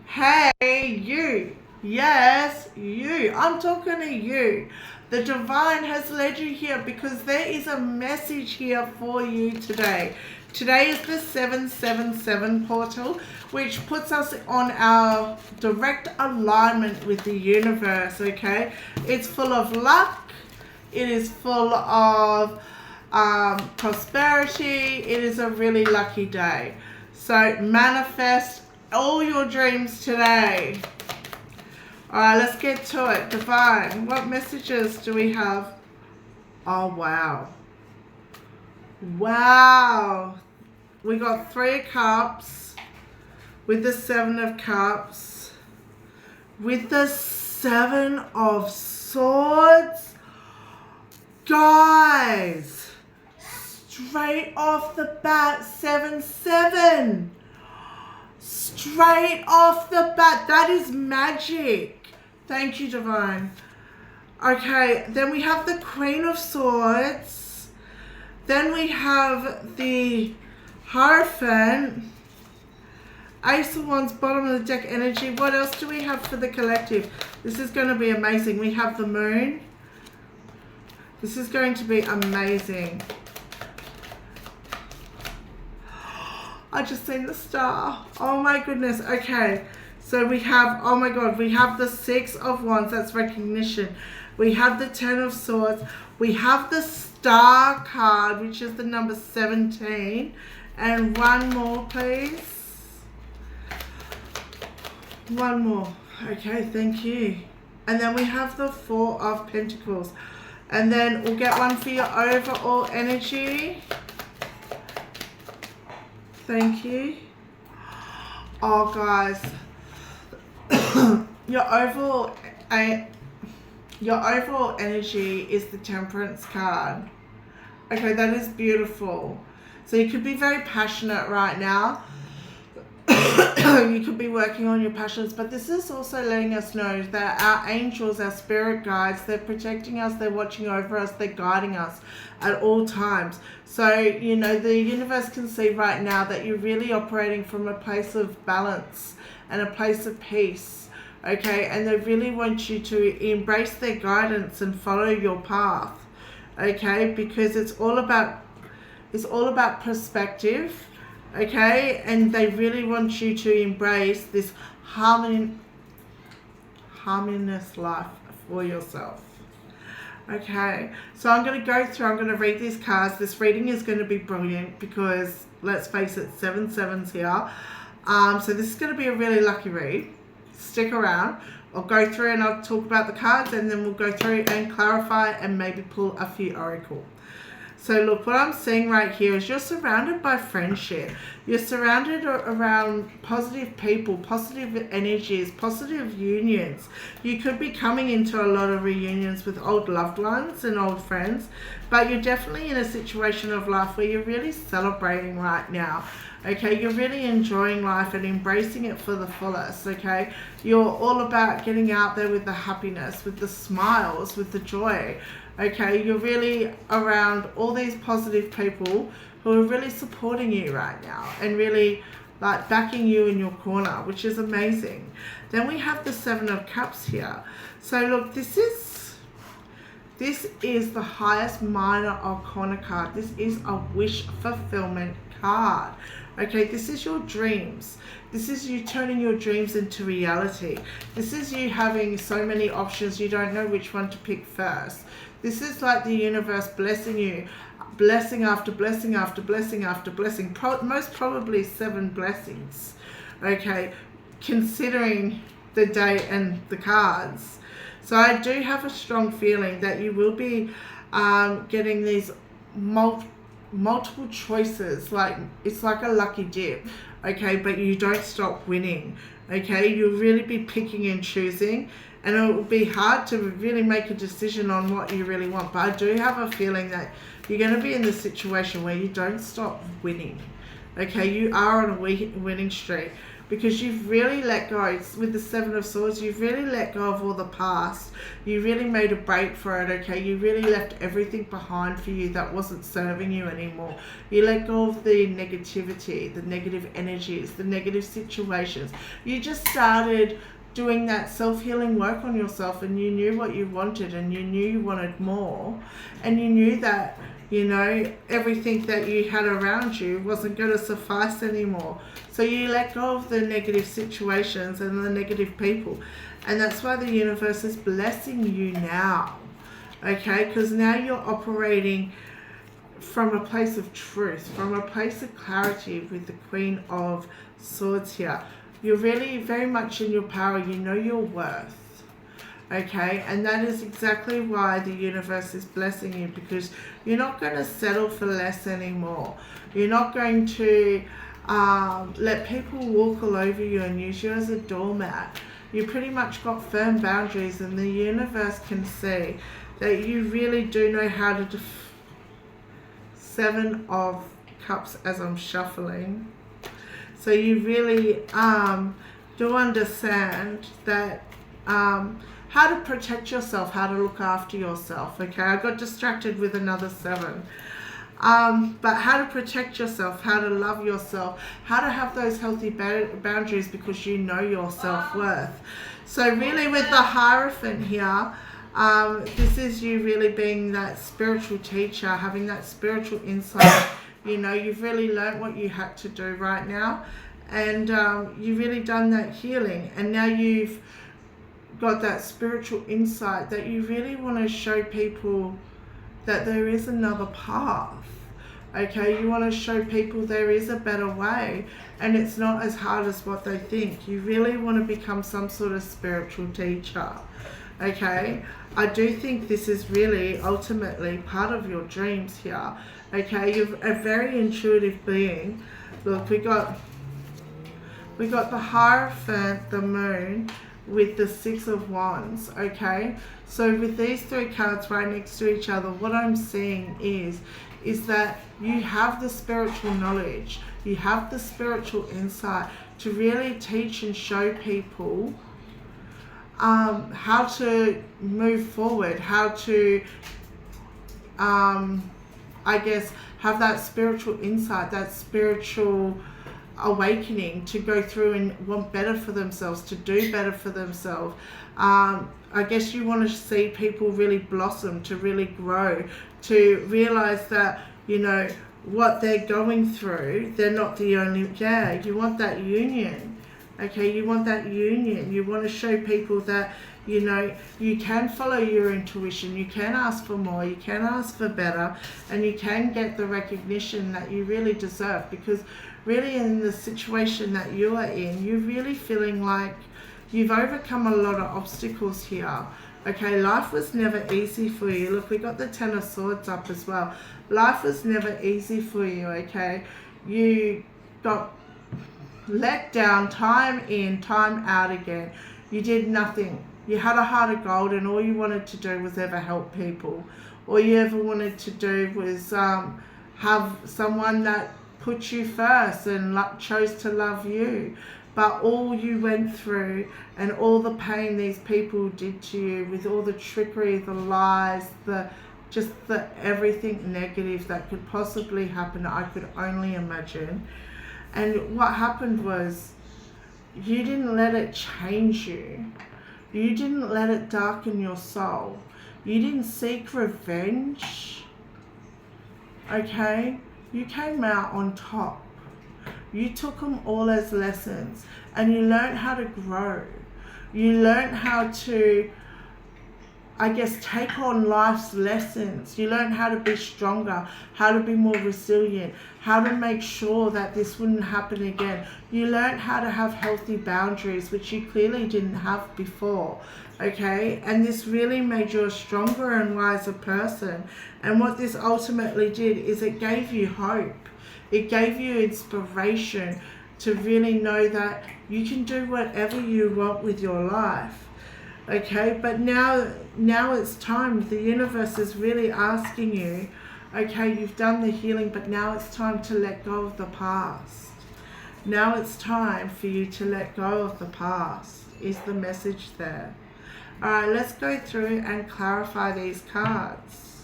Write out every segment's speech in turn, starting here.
Hey, you. Yes, you. I'm talking to you. The divine has led you here because there is a message here for you today. Today is the 777 portal, which puts us on our direct alignment with the universe, okay? It's full of luck. It is full of prosperity. It is a really lucky day. So manifest all your dreams today. Alright, let's get to it. Divine, what messages do we have? Oh, wow. Wow. We got 3 of Cups with the 7 of Cups with the 7 of Swords. Guys, straight off the bat, 7-7. Straight off the bat. That is magic. Thank you, Divine. Okay, then we have the Queen of Swords. Then we have the Hierophant. Ace of Wands, bottom of the deck energy. What else do we have for the collective? This is going to be amazing. We have the Moon. This is going to be amazing. I just seen the star. Oh my goodness. Okay. So we have, oh my God, we have the 6 of Wands. That's recognition. We have the 10 of Swords. We have the Star card, which is the number 17. And one more, please. One more. Okay, thank you. And then we have the 4 of Pentacles. And then we'll get one for your overall energy. Thank you. Oh, guys. your overall energy is the Temperance card. Okay, that is beautiful. So you could be very passionate right now. You could be working on your passions, but this is also letting us know that our angels, our spirit guides, they're protecting us, they're watching over us, they're guiding us at all times. So, you know, the universe can see right now that you're really operating from a place of balance and a place of peace, okay? And they really want you to embrace their guidance and follow your path, okay? Because it's all about perspective. Okay, and they really want you to embrace this harmonious life for yourself. Okay, so I'm going to go through, I'm going to read these cards. This reading is going to be brilliant because, let's face it, 7 sevens here. So this is going to be a really lucky read. Stick around. I'll go through and I'll talk about the cards, and then we'll go through and clarify and maybe pull a few oracle. So look, what I'm seeing right here is you're surrounded by friendship. You're surrounded around positive people, positive energies, positive unions. You could be coming into a lot of reunions with old loved ones and old friends, but you're definitely in a situation of life where you're really celebrating right now. Okay, you're really enjoying life and embracing it for the fullest, okay? You're all about getting out there with the happiness, with the smiles, with the joy. Okay, you're really around all these positive people who are really supporting you right now and really like backing you in your corner, which is amazing. Then we have the 7 of Cups here. So look, this is the highest minor arcana card. This is a wish fulfillment card. Okay, this is your dreams. This is you turning your dreams into reality. This is you having so many options, you don't know which one to pick first. This is like the universe blessing you, blessing after blessing after blessing after blessing, most probably 7 blessings, okay, considering the date and the cards. So I do have a strong feeling that you will be getting these multiple choices, like it's like a lucky dip, okay, but you don't stop winning, okay? You'll really be picking and choosing, and it will be hard to really make a decision on what you really want. But I do have a feeling that you're going to be in this situation where you don't stop winning. Okay, you are on a winning streak. because you've really let go. With the Seven of Swords, you've really let go of all the past. You really made a break for it, okay? You really left everything behind for you that wasn't serving you anymore. You let go of the negativity, the negative energies, the negative situations. You just started doing that self-healing work on yourself, and you knew what you wanted, and you knew you wanted more, and you knew that, you know, everything that you had around you wasn't going to suffice anymore. So you let go of the negative situations and the negative people, and that's why the universe is blessing you now, okay? Because now you're operating from a place of truth, from a place of clarity with the Queen of Swords here. You're really very much in your power. You know your worth, okay? And that is exactly why the universe is blessing you, because you're not going to settle for less anymore. You're not going to let people walk all over you and use you as a doormat. You pretty much got firm boundaries, and the universe can see that you really do know how to Seven of Cups as I'm shuffling. So you really do understand that how to protect yourself, how to look after yourself, okay? I got distracted with another 7. But how to protect yourself, how to love yourself, how to have those healthy boundaries, because you know your self-worth. So really with the Hierophant here, this is you really being that spiritual teacher, having that spiritual insight. You know, you've really learnt what you had to do right now, and you've really done that healing, and now you've got that spiritual insight that you really want to show people that there is another path, okay? You want to show people there is a better way, and it's not as hard as what they think. You really want to become some sort of spiritual teacher, okay? I do think this is really ultimately part of your dreams here, okay? You're a very intuitive being. Look, we got the Hierophant, the Moon, with the 6 of Wands, okay? So with these 3 cards right next to each other, what I'm seeing is that you have the spiritual knowledge, you have the spiritual insight to really teach and show people how to move forward, how to I guess have that spiritual insight, that spiritual awakening to go through and want better for themselves, to do better for themselves. I guess you want to see people really blossom, to really grow, to realize that, you know, what they're going through, they're not the only, you want that union, okay? You want that union. You want to show people that, you know, you can follow your intuition, you can ask for more, you can ask for better, and you can get the recognition that you really deserve, because really in the situation that you are in, you're really feeling like you've overcome a lot of obstacles here, okay? Life was never easy for you. Look, we got the 10 of Swords up as well. Life was never easy for you, okay? You got let down time in, time out again. You did nothing. You had a heart of gold, and all you wanted to do was ever help people. All you ever wanted to do was have someone that put you first and chose to love you. But all you went through and all the pain these people did to you, with all the trickery, the lies, just the everything negative that could possibly happen, I could only imagine. And what happened was, you didn't let it change you. You didn't let it darken your soul. You didn't seek revenge, okay? You came out on top. You took them all as lessons, and you learned how to grow. You learned how to, I guess, take on life's lessons. You learned how to be stronger, how to be more resilient, how to make sure that this wouldn't happen again. You learned how to have healthy boundaries, which you clearly didn't have before, okay? And this really made you a stronger and wiser person. And what this ultimately did is it gave you hope. It gave you inspiration to really know that you can do whatever you want with your life, okay? But now it's time. The universe is really asking you, okay, you've done the healing, but now it's time to let go of the past. Now it's time for you to let go of the past, is the message there. Alright, let's go through and clarify these cards.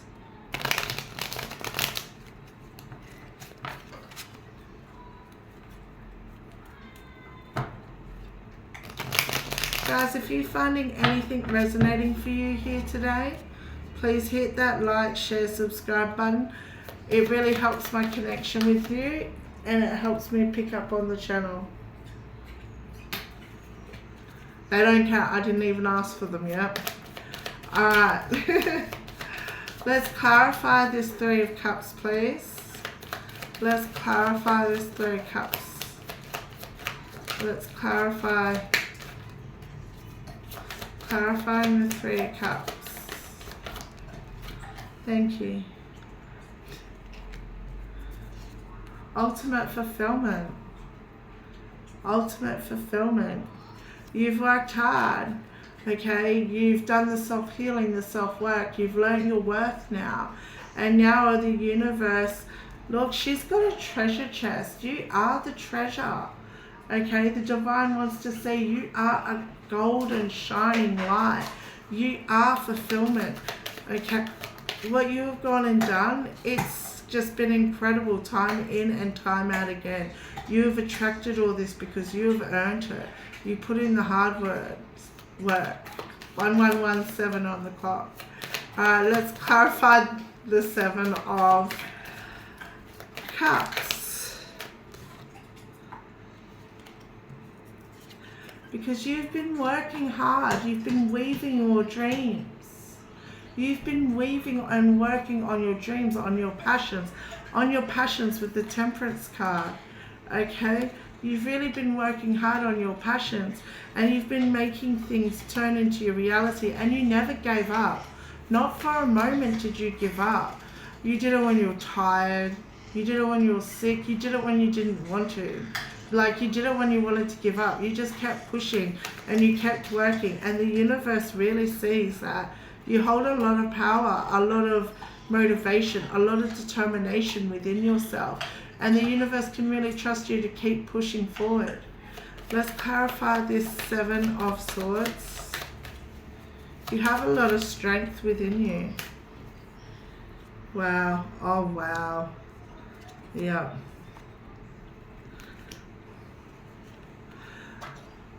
Guys, if you're finding anything resonating for you here today, please hit that like, share, subscribe button. It really helps my connection with you and it helps me pick up on the channel. They don't count. I didn't even ask for them yet. Alright. Let's clarify this Three of Cups, please. Let's clarify this Three of Cups. Let's clarify. Clarifying the Three of Cups. Thank you. Ultimate fulfillment. Ultimate fulfillment. You've worked hard, okay? You've done the self-healing, the self-work. You've learned your worth now. And now the universe, look, she's got a treasure chest. You are the treasure, okay? The divine wants to say you are a golden, shining light. You are fulfillment, okay? What you've gone and done, it's just been incredible, time in and time out again. You've attracted all this because you've earned it. You put in the hard work. 1117 on the clock. Let's clarify the Seven of Cups. Because you've been working hard. You've been weaving your dreams. You've been weaving and working on your dreams, on your passions with the Temperance card, okay? You've really been working hard on your passions and you've been making things turn into your reality and you never gave up. Not for a moment did you give up. You did it when you were tired. You did it when you were sick. You did it when you didn't want to. Like you did it when you wanted to give up. You just kept pushing and you kept working, and the universe really sees that you hold a lot of power, a lot of motivation, a lot of determination within yourself. And the universe can really trust you to keep pushing forward. Let's clarify this Seven of Swords. You have a lot of strength within you. Wow. Oh, wow. Yeah.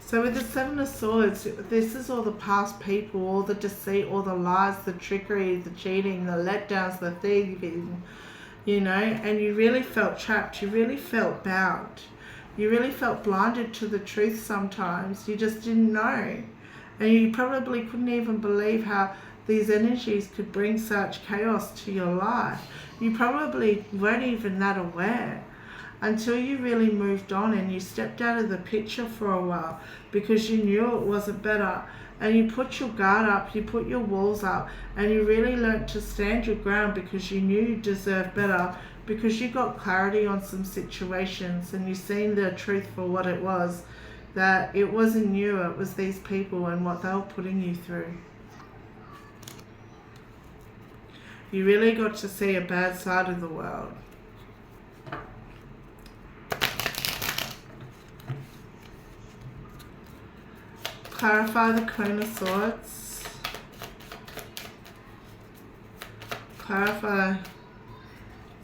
So with the Seven of Swords, this is all the past people, all the deceit, all the lies, the trickery, the cheating, the letdowns, the thieving, you know, and you really felt trapped. You really felt bound. You really felt blinded to the truth sometimes. You just didn't know. And you probably couldn't even believe how these energies could bring such chaos to your life. You probably weren't even that aware until you really moved on and you stepped out of the picture for a while because you knew it wasn't better. And you put your guard up, you put your walls up, and you really learnt to stand your ground because you knew you deserved better, because you got clarity on some situations and you seen the truth for what it was, that it wasn't you, it was these people and what they were putting you through. You really got to see a bad side of the world. Clarify the Queen of Swords. Clarify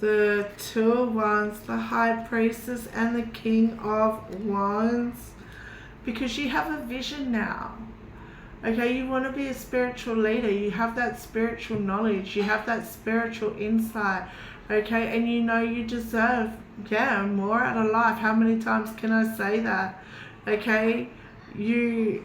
the Two of Wands, the High Priestess, and the King of Wands. Because you have a vision now. Okay, you want to be a spiritual leader. You have that spiritual knowledge. You have that spiritual insight. Okay, and you know you deserve, more out of life. How many times can I say that? Okay, you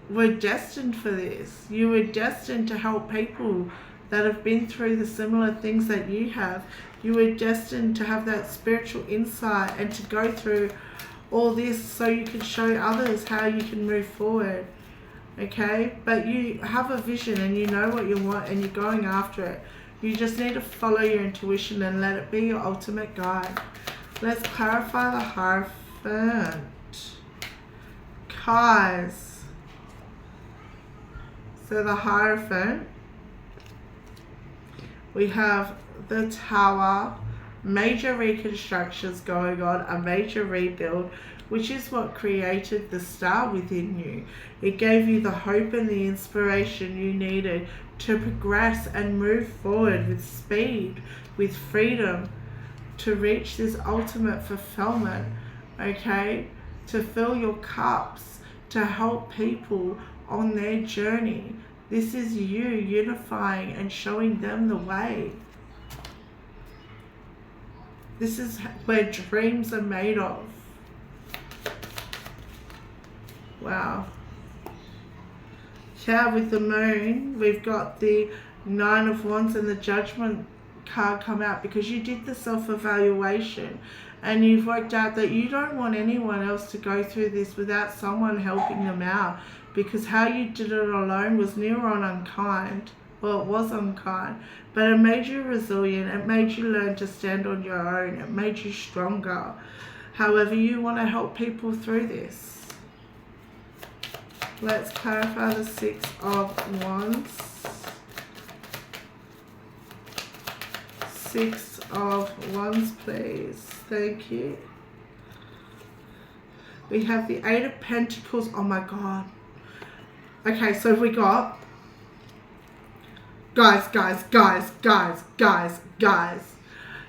were destined for this. You were destined to help people that have been through the similar things that you have. You were destined to have that spiritual insight and to go through all this so you can show others how you can move forward. Okay, but you have a vision and you know what you want and you're going after it. You just need to follow your intuition and let it be your ultimate guide. Let's clarify the Hierophant. Guys, so the Hierophant, we have the Tower, major reconstructions going on, a major rebuild. which is what created the star within you. It gave you the hope and the inspiration you needed to progress and move forward with speed, with freedom, to reach this ultimate fulfillment, okay? To fill your cups, to help people on their journey. This is you unifying and showing them the way. This is where dreams are made of. Wow. Yeah, with the moon, we've got the Nine of Wands and the Judgment card come out because you did the self-evaluation and you've worked out that you don't want anyone else to go through this without someone helping them out, because how you did it alone was near on unkind. Well, it was unkind, but it made you resilient. It made you learn to stand on your own. It made you stronger. However, you want to help people through this. Let's clarify the Six of Wands. Six of Wands, please. Thank you. We have the Eight of Pentacles. Oh my God. Okay, so we got guys.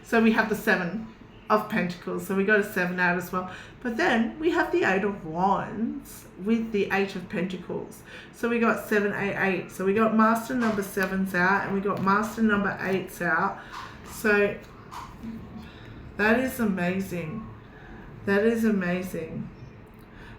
So we have the Seven of Pentacles. So we got a 7 out as well. But then we have the Eight of Wands with the Eight of Pentacles. So we got 7, 8, 8. So we got Master number 7's out and we got Master number 8's out. So that is amazing. That is amazing.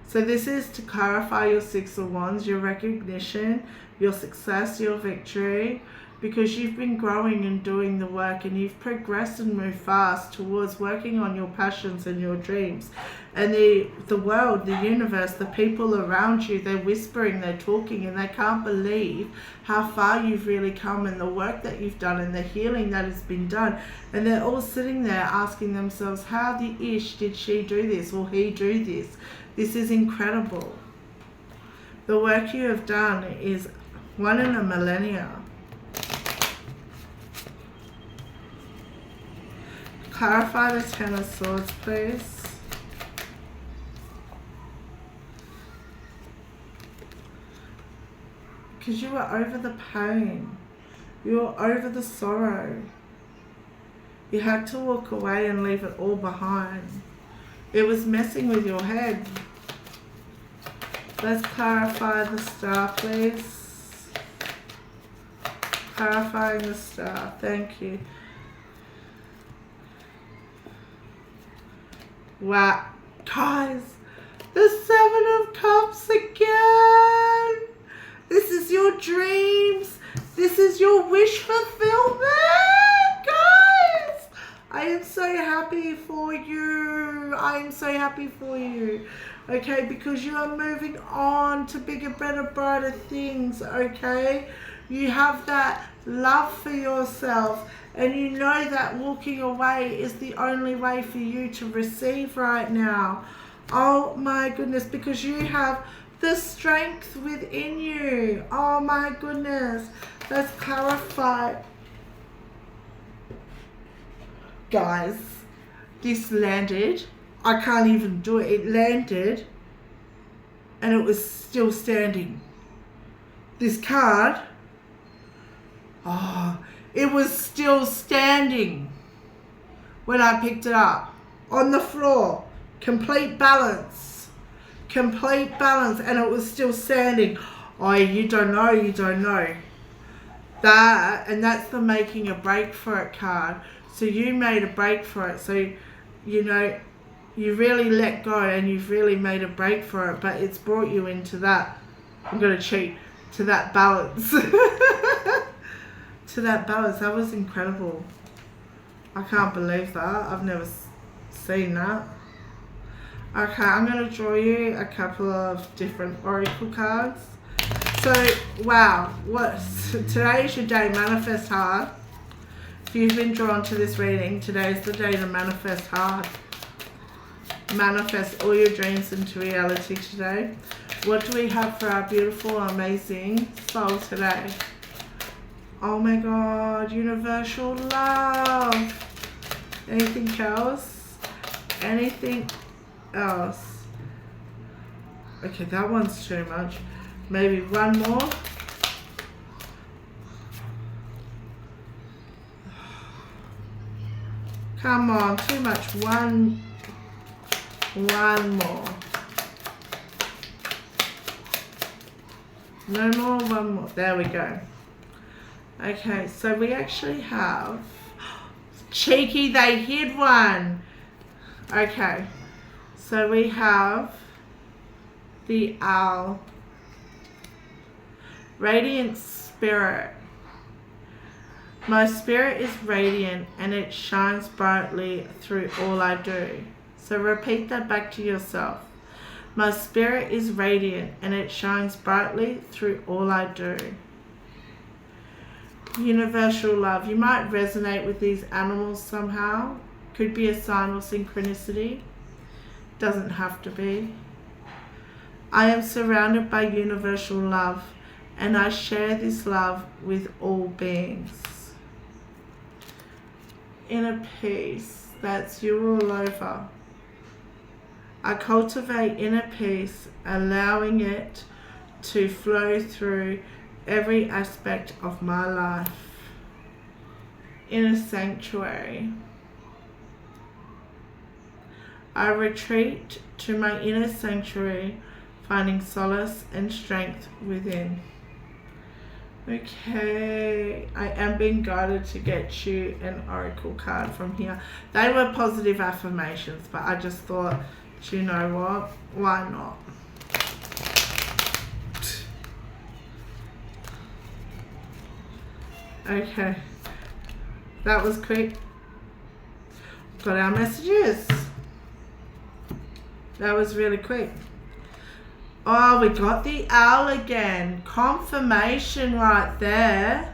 So this is to clarify your Six of Wands, your recognition, your success, your victory, because you've been growing and doing the work and you've progressed and moved fast towards working on your passions and your dreams. And the world, the universe, the people around you, they're whispering, they're talking, and they can't believe how far you've really come and the work that you've done and the healing that has been done. And they're all sitting there asking themselves, how the ish did she do this or he do this? This is incredible. The work you have done is one in a millennia. Clarify the Ten of Swords, please. Because you were over the pain. You were over the sorrow. You had to walk away and leave it all behind. It was messing with your head. Let's clarify the Star, please. Clarifying the Star. Thank you. Wow. Guys, the Seven of Cups again. This is your dreams. This is your wish fulfillment. Guys, I am so happy for you. I am so happy for you. Okay, because you are moving on to bigger, better, brighter things, okay? You have that love for yourself and you know that walking away is the only way for you to receive right now. Oh my goodness, because you have the strength within you. Oh my goodness. Let's clarify. Guys, this landed. I can't even do it. It landed and it was still standing. This card, oh, it was still standing when I picked it up on the floor. Complete balance, and it was still standing. Oh, you don't know, you don't know. That, and that's the making a break for it card. So you made a break for it. So, you know, you really let go and you've really made a break for it, but it's brought you into that, I'm going to cheat, to that balance. To that balance. That was incredible. I can't believe that. I've never seen that. Okay, I'm going to draw you a couple of different oracle cards. So, wow, today is your day. Manifest hard. If you've been drawn to this reading, today is the day to manifest hard. Manifest all your dreams into reality today. What do we have for our beautiful, amazing soul today? Oh my God, universal love. Anything else? Anything else? Okay, that one's too much. Maybe one more. Come on, too much. One more. No more, one more. There we go. Okay, so we actually have... Cheeky, they hid one. Okay, so we have the owl. Radiant spirit. My spirit is radiant and it shines brightly through all I do. So repeat that back to yourself. My spirit is radiant and it shines brightly through all I do. Universal love. You might resonate with these animals somehow. Could be a sign or synchronicity. Doesn't have to be. I am surrounded by universal love and I share this love with all beings. Inner peace. That's you all over. I cultivate inner peace, allowing it to flow through every aspect of my life. Inner sanctuary. I retreat to my inner sanctuary, finding solace and strength within. Okay, I am being guided to get you an oracle card from here. They were positive affirmations, but I just thought, do you know what? Why not? Okay, that was quick. Got our messages. That was really quick. Oh, we got the owl again. Confirmation right there.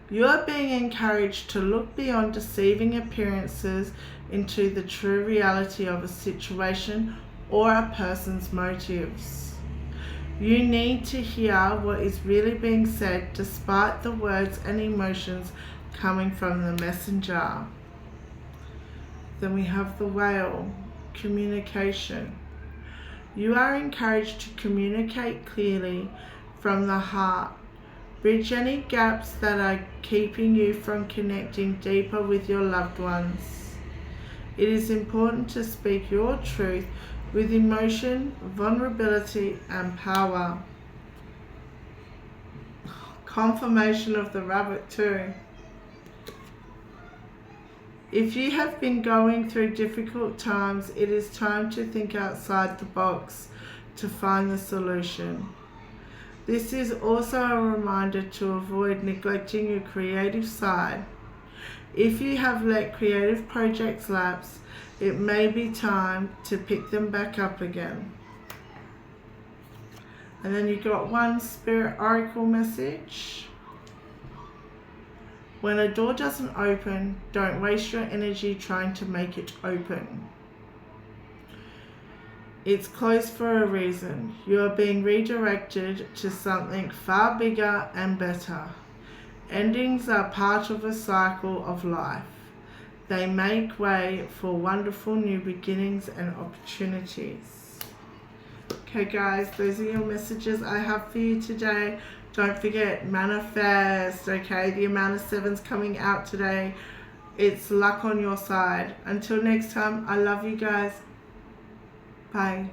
You are being encouraged to look beyond deceiving appearances into the true reality of a situation or a person's motives. You need to hear what is really being said despite the words and emotions coming from the messenger. Then we have the whale, communication. You are encouraged to communicate clearly from the heart. Bridge any gaps that are keeping you from connecting deeper with your loved ones. It is important to speak your truth with emotion, vulnerability, and power. Confirmation of the rabbit too. If you have been going through difficult times, it is time to think outside the box to find the solution. This is also a reminder to avoid neglecting your creative side. If you have let creative projects lapse, it may be time to pick them back up again. And then you got one Spirit Oracle message. When a door doesn't open, don't waste your energy trying to make it open. It's closed for a reason. You are being redirected to something far bigger and better. Endings are part of a cycle of life. They make way for wonderful new beginnings and opportunities. Okay guys, those are your messages I have for you today. Don't forget, manifest, okay? The amount of 7s coming out today. It's luck on your side. Until next time, I love you guys. Bye.